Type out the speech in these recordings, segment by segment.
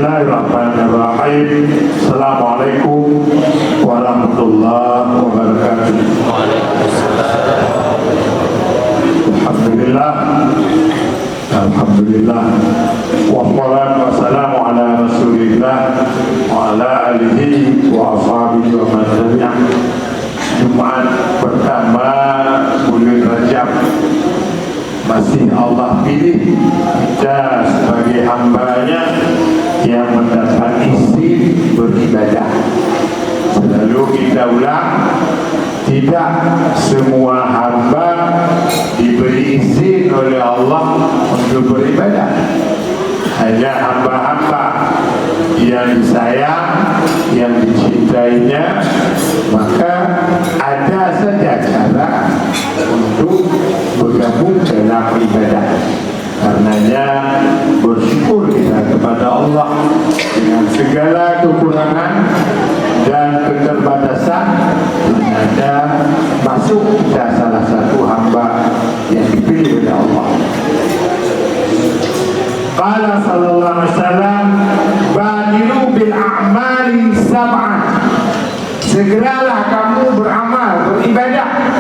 Bismillahirrahmanirrahim. Assalamualaikum warahmatullahi wabarakatuh. Alhamdulillah. Alhamdulillah. Wassalatu wassalamu ala Rasulillah wa ala alihi wa ashabihi wa man tabi'ah. Jumat pertama bulan Rajab, masih Allah pilih kita sebagai hamba-Nya yang mendapat izin beribadah. Selalu kita ulang, tidak semua hamba diberi izin oleh Allah untuk beribadah. Hanya hamba-hamba yang disayang, yang dicintainya, maka ada saja cara untuk bergabung dalam ibadah. Karenanya bersyukur kita kepada Allah dengan segala kekurangan dan keterbatasan, ternyata masuk kita salah satu hamba yang dipilih oleh Allah. Qala sallallahu alaihi wasallam, badiru bil a'mali sab'an. Segeralah kamu beramal, beribadah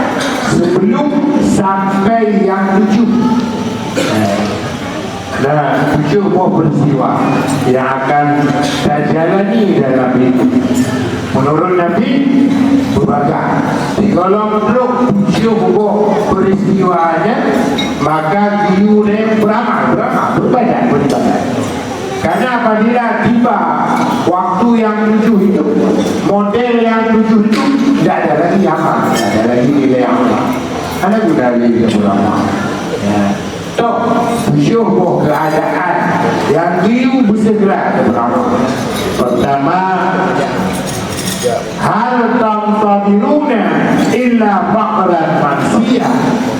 sebelum sampai yang 7. Nah, 7 peristiwa yang akan kita jalani dalam hidup. Menurut Nabi berbagai. Kalau belum 7 peristiwanya, maka dia beramal, beribadah. Karena apabila tiba waktu yang 7 itu, model yang 7 itu, tidak ada lagi amal, tidak ada lagi nilai amal. Ada guna lagi beramal. Ya. Syukur keadaan yang diu bersegera beramal. Pertama, hal tantadiruna illa faqran mansiyah.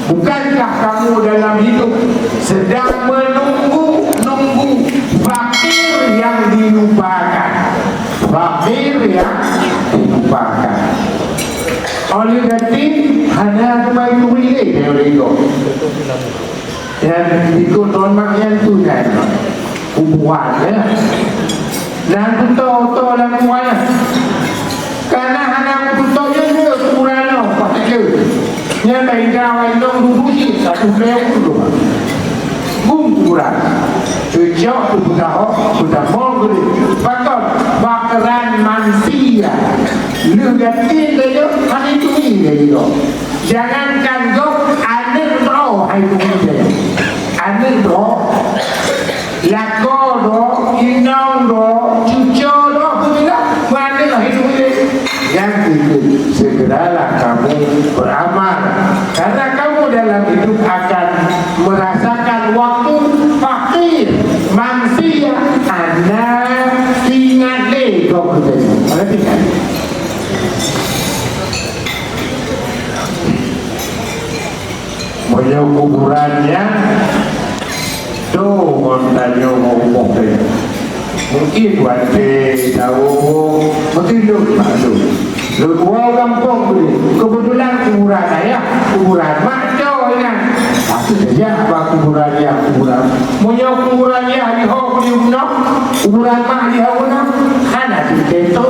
Bukankah kamu dalam hidup sedang menunggu fakir yang dilupakan? Fakir yang dilupakan. Oleh ganti hanya kembali boleh oleh itu. Dan ikut norma yang tu kan hubungan ya. Dan tu dalam hubungan karena anak tu je kurang pakai nya baik kawan dong dulu satu level dulu kurang sejak tu sudah mau beli pakar bakaran manusia lu ganti dia hari tu ni dia jangankan kau ada tahu hari tu dia ada do lako do inang do cucu do bila mana lah hidup ini yang itu segeralah kamu beramal karena kamu dalam hidup akan merasakan waktu fakir manusia anak ingat deh kau kerja mana tinggal punya kuburannya tu kontanya ngomong dia mungkin buat dia tahu mungkin lu malu lu dua kampung beli kebetulan kuburan ayah kuburan mak jauh kan pasti saja apa kuburannya kuburan punya kuburannya di hok di unok kuburan mak di unok hana di teto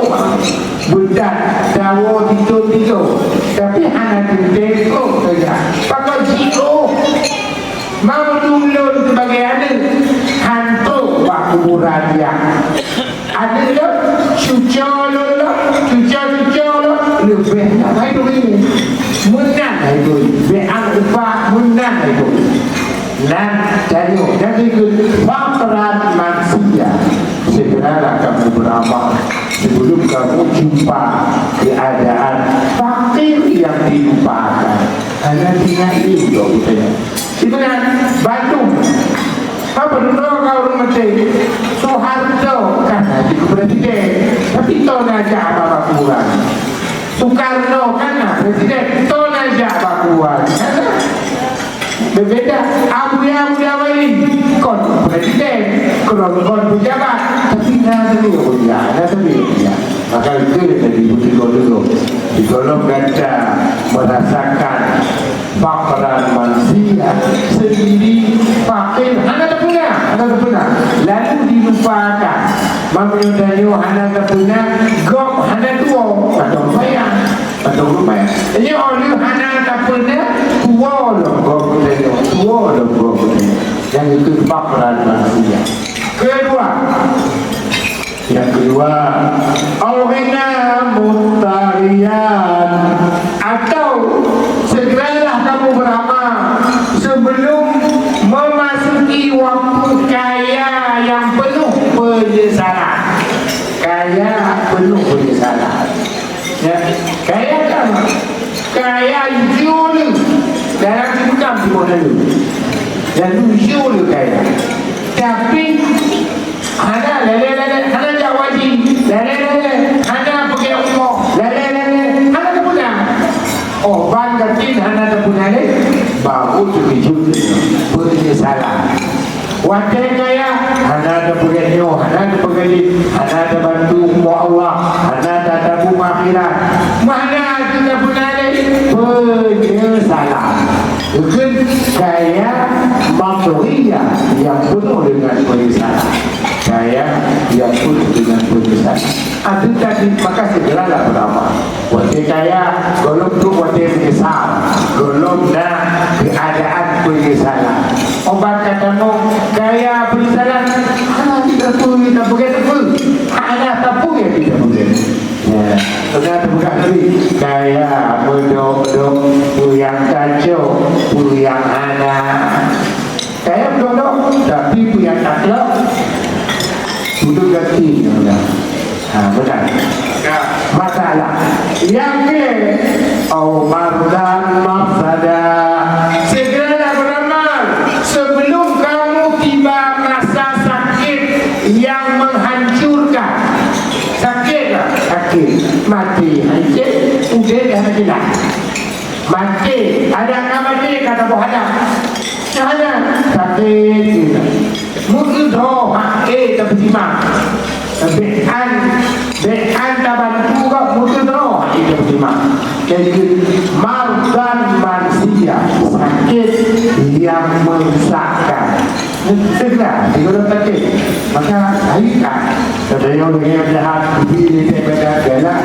budak dawo tiga tapi hana di teto saja pakai jiko mau dulu sebagai adik hantu waktu kuburan dia ada lo cucu lo lebih apa itu ini menang itu beang upah menang itu dan itu fakran manusia segeralah kamu beramal sebelum kamu jumpa keadaan fakir yang dilupakan hanya tinggal itu itu kan batu apa dulu kau mesti Soeharto kan di presiden tapi tahu aja apa kurang Soekarno kan presiden tahu aja apa kurang berbeda Abu Dhabi kon presiden kon pejabat tapi nanti ya maka itu dari dulu digolong ganda merasakan fakran manusia sendiri fakir anda terpuna lalu dilupakan tak pernah tua loh yang itu bakaran manusia. Yang kedua awhina mutarian, atau segeralah kamu beramal sebelum memasuki waktu kaya yang penuh penyesalan. Ya, kaya kan? Kaya jul dalam bukan di mana dulu. Dan jul kaya. Tapi ada lele, ada jawaji, lele, ada pergi umroh, lele, ada pulang. Oh, ban katin ada pulang le, baru jul penyesalan. Wajar kaya, ada pergi nyoh, ada pergi, ada bantu Allah, ada tabung akhirat. Mana kita pulang le penyesalan. Bukan kaya manusia yang penuh dengan penyesalan. Kaya yang penuh dengan penyesalan. Itu tadi, maka segeralah beramal. Wajar kaya, golong tu wajar menyesal, golong dah keadaan penyesalan. Obat katamu kaya penyesalan, tidak boleh, tak boleh, ada tapu yang tidak boleh. Ya, sudah terbuka lagi. Kaya mendok-dok, puyang kacau, puyang anak. Kaya mendok, tapi puyang taklok, duduk ganti. Benar. Masalah yang ke dan mafsada, segeralah beramal sebelum kamu tiba masa sakit yang menghancurkan. Sakit, mati, udah dah jelas. Mati, adakah mati kata bohada? Ada sakit, mungkin doh, tapi timah. Behan bantu kau mungkin doh, itu timah. Jadi mardan manusia sakit yang menyesatkan. Segera, kalau sakit, maka airkan. Kadang-kadang yang jahat, pilih daripada galak,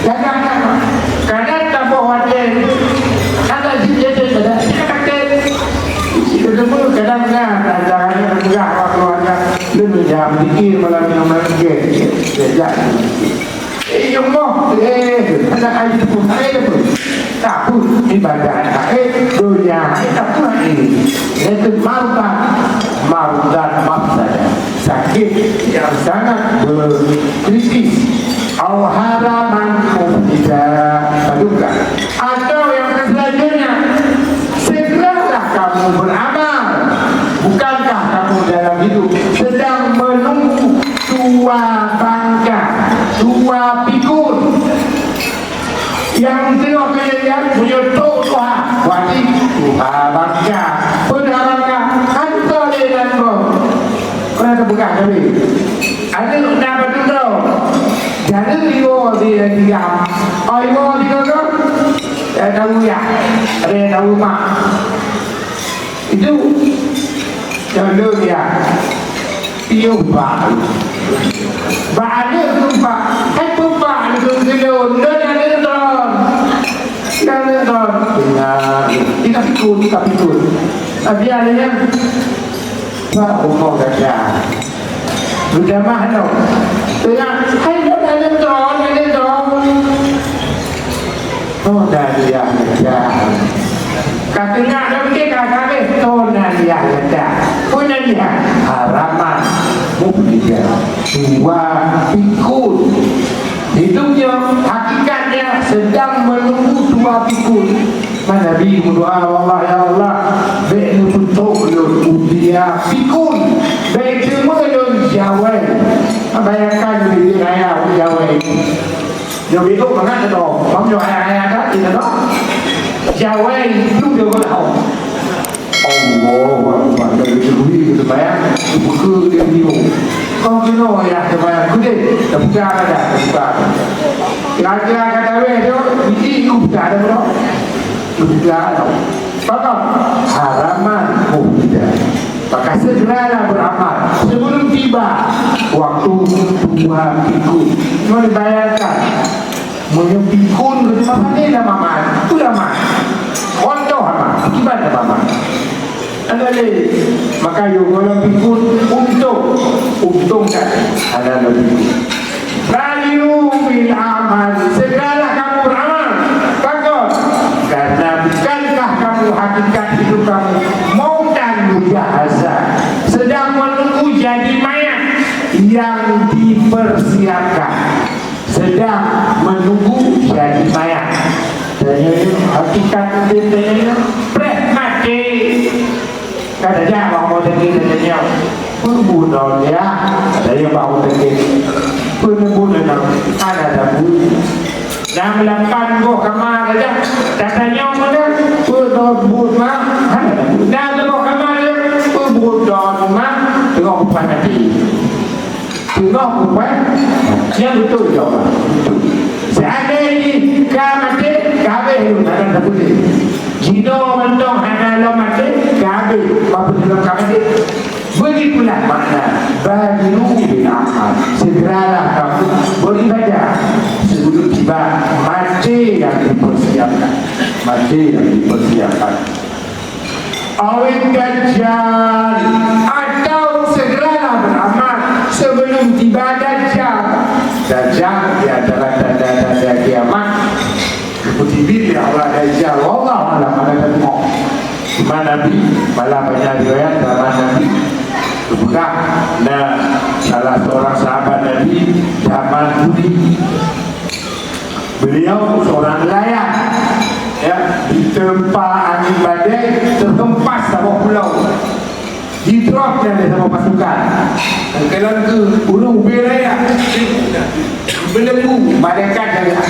jangan. Kadang tak bawa dia, ada jadi pada sakit. Semua kadang-kadang jangannya bergerak keluarga, lebih jam dikir malam minum lagi, sejak. Yang mau, ada air pun, tak pun ibadah, dunia, tak pun ini. Itu dan mafsada, sakit yang sangat kritis. Haraman tidak terduga. Atau yang selanjutnya, segeralah kamu beramal. Bukankah kamu dalam hidup sedang menunggu tua bangka, tua pikun yang tengok kejadian punya tua wajib tua bangka, tua bangka kantor dia dan kau kena terbuka kami ada nak betul jadi iwo dia diam iwo dia kan tahu ya ada tahu mak itu yang dia piu bak ada tumpah tumpah itu kilo dan ada don kita pikun tapi adanya Pak umur kerja sudah mahal tengah hai ada don oh dah dia kerja katanya ada mereka kami oh dah dia kerja punya dia harapan mubtidah dua pikun hidupnya hakikatnya sedang menunggu dua pikun. Nabi berdoa Allah ya Allah be'nu betul udia pikun baik semua don jawai bayangkan diri saya jawai jadi itu mana tu kamu jawai ada itu tu jawai itu dia berdoa Allah dari dulu itu bayang buku dia bingung kau kena ya bayang kude buka ada buka lagi kata dia itu buka ada bro sudah maka haraman tidak maka segeralah beramal sebelum tiba waktu dua pikun. Mau dibayarkan menyepikun ke mana ni dah maman tu dah mak balik. Maka yoga lebih pun untung kan ada lebih. Rayu bil amal, segala kamu beramal. Takut karena bukankah kamu hakikat hidup kamu mau dan mujahazah, sedang menunggu jadi mayat yang dipersiapkan, sedang menunggu jadi mayat. Dan hakikat dia preh mati. Katanya mau dengki katanya pun bunuh ya. Ada yang mau dengki pun bunuh ada bunyi. Dan melakukan go kamar aja. Katanya mana pun bunuh ada bunyi. Dan go kamar pun bunuh mah tengok bukan mati. Tengok bukan yang betul jawab. Seandainya mati kabeh ada bunyi. Jino mentong hana mati kabeh apa dalam kabeh. Begitulah makna badiru bil amal, segeralah kamu beribadah sebelum tiba mati yang dipersiapkan. Awin dajjal, atau segeralah beramal sebelum tiba dajjal. Dajjal dia adalah tanda-tanda kiamat. Kutibil ya Allah dajjal, Allah malah mana tengok. Mana Nabi malah banyak riwayat dalam Nabi bukan. Nah, salah seorang sahabat Nabi zaman Hudi, beliau seorang nelayan ya, ditempa angin badai terhempas sama pulau, hidropnya dia sama pasukan. Kalau ke burung beraya belenggu malaikat jaga.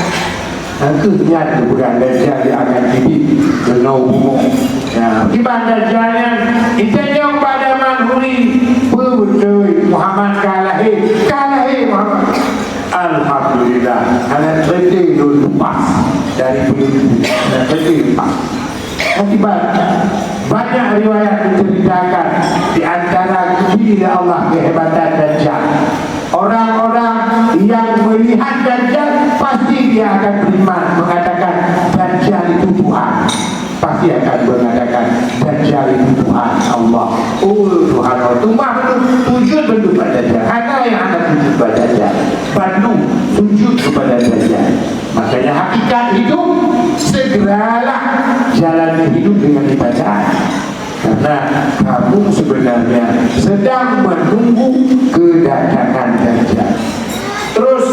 Akhirnya bukan dajjal yang akan tibi kenau bumung. Ya, tiba dajjalnya itanya pada manhuri betul Muhammad kalahi Muhammad. Alhamdulillah, anak berdiri lepas dari peluru dan berdiri lepas. Akibatnya banyak riwayat menceritakan di antara kepada Allah kehebatan dajjal. Orang-orang yang melihat dajjal pasti dia akan beriman, mengatakan dajjal itu Tuhan. Pasti akan mengatakan dajjal itu Tuhan Allah. Oh Tuhan Allah, cuma sujud bentuk pada dajjal. Ada yang ada sujud pada dajjal, bantu sujud kepada dajjal. Makanya hakikat hidup segeralah jalani hidup dengan ibadah. Karena kamu sebenarnya sedang menunggu kedatangan dajjal. Terus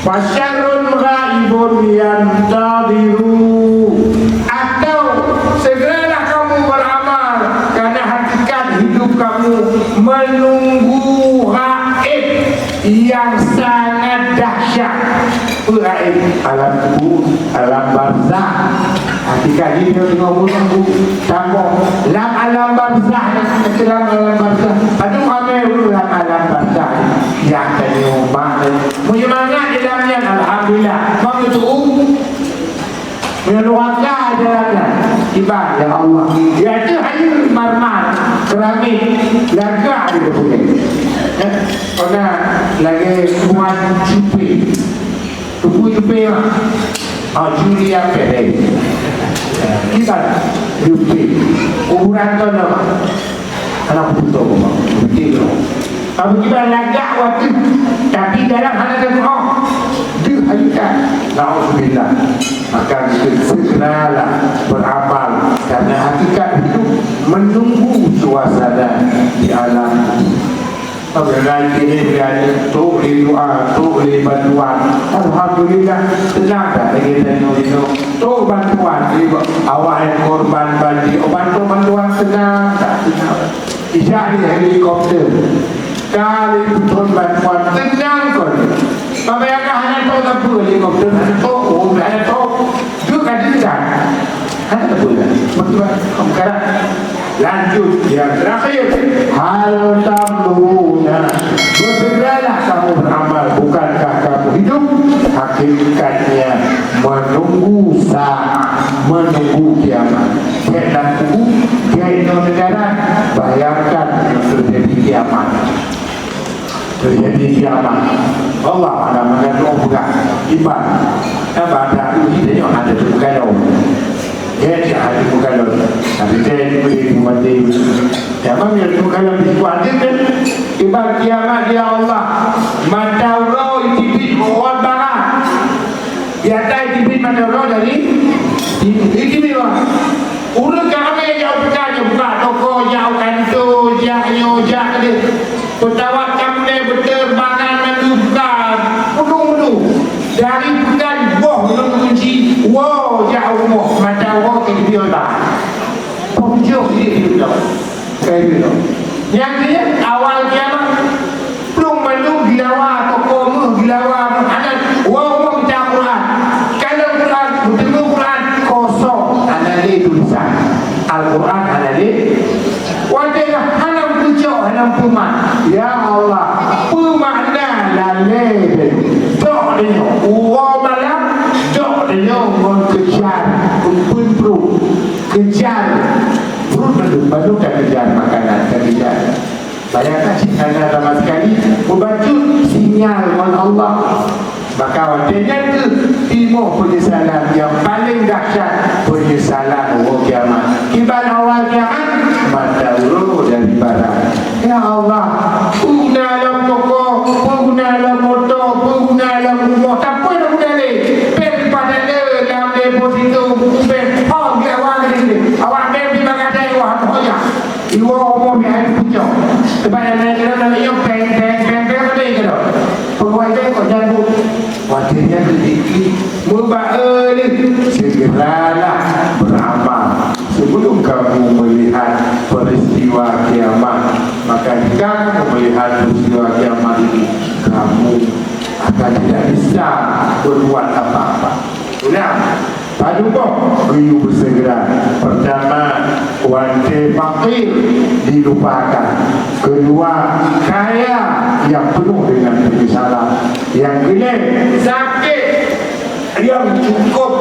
fasyarun ghaibun yantadiru, atau segeralah kamu beramal karena hakikat hidup kamu menunggu gaib yang sangat dahsyat. Gaib alam kubur, alam barzah. Hakikat hidup menunggu tambah lam alam barzah, dalam alam barzah. Aduh kami dalam alam barzah yang tadi umat menyemangat dalamnya. Alhamdulillah kami tuh meluangkan jalannya ibadah ya Allah. Iaitu hanya marmar keramik laga ada boleh. Karena lagi kuat cupi cupi Julia Perez kita cupi ukuran tu nama anak putus betul. Kalau kita lagak waktu tapi dalam hal itu dihajikan, na'udzubillah. Maka kita segeralah beramal karena hakikat hidup menunggu suasana di alam. Apabila ini berada tu'li doa, tu'li bantuan, alhamdulillah tenang tak lagi tengok tuh bantuan awak yang korban banjir, bantuan tenang tak tenang. Isyak ni helikopter kali betul bantuan tenang kau. Bayangkan hanya tahu tak apa helikopter, hanya tahu, hanya tahu juga tidak. Hanya tak boleh. Betul. Sekarang lanjut yang terakhir. Hal tamluna, bersegeralah kamu beramal. Bukankah kamu hidup? Hakikatnya menunggu saat, menunggu kiamat. Dia tunggu, dia negara. Bayangkan yang terjadi kiamat. Terjadi kiamat. Allah ada mengandung bukan ibadah. Ibadah itu yang ada di bukan. Dia ada bukan. Tapi dia Siapa yang kalau dikuatir kan ibarat kiamat ya Allah madauro itibit orang barat ya tak itibit madauro dari itibit lah urut kami jauh berkata buka toko jauh kantor jauh dia petawat kami berterbangan menduga penuh dari bukan boh belum kunci wow jauh boh madauro itibit lah penjauh dia yang dia awal kiamat belum belum gilawa toko gilawa anak wow baca Quran kalau Quran bertemu Quran kosong anali tulisan Al-Quran anali wajah hanam pucuk hanam pumat ya Allah pemakna lalai dok dia wow malam dok dia mengejar pun kejar baru dah kejar makanan kejar. Bayangkan jika sama sekali membantu sinyal oleh Allah. Maka waktunya itu timur penyesalan yang paling dahsyat penyesalan Allah kiamat. Kibat awal kiamat madauro dari barat. Ya Allah, pengguna dalam toko, pengguna dalam motor, pengguna dalam rumah, tak pun nak guna ni. Pen pada le dalam deposito, pen. Oh, dia awak ni. Awak pen di bagadai awak tu ya. Iwa umum yang punya. Sebab yang lain kena nak iyo pen pada ikut. Penguasa kau jangan waktunya sedikit ni segeralah beramal sebelum kamu melihat peristiwa kiamat. Maka jika kamu melihat peristiwa kiamat ini kamu akan tidak bisa berbuat apa-apa. Sudah tak cukup kayu bersegera. Pertama, wanita fakir dilupakan. Kedua, kaya yang penuh dengan penyesalan. Yang ketiga, sakit yang cukup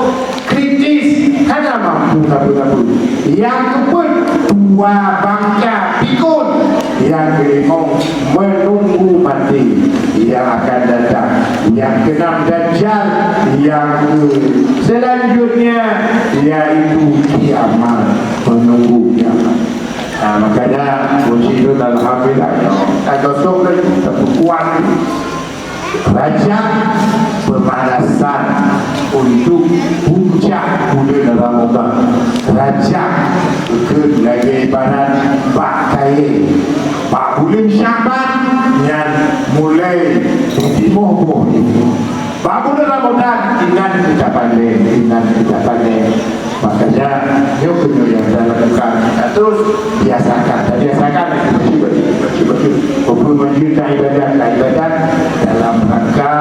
kritis karena mampu kabur-kabur. Yang keempat, dua bangka pikun. Yang kelima, menunggu mati yang akan datang. Yang keenam, dajjal. Yang selanjutnya yaitu kiamat, menunggu kiamat. Makanya kunci itu alhamdulillah tak kosong lagi, tak kuat lagi. Kerajaan pemanasan untuk puncak bulan Ramadan. Kerajaan lagi ibarat pakai 4 bulan Syaban yang mulai timur ini. 4 bulan Ramadan ingat kita pandai. Makanya yuk yang saya lakukan terus biasakan untuk menunjukkan ibadat dalam rangka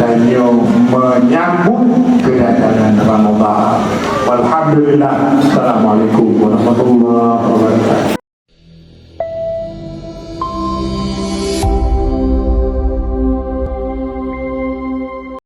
dan yang menyambut kedatangan Ramadan. Alhamdulillah. Assalamualaikum warahmatullahi wabarakatuh.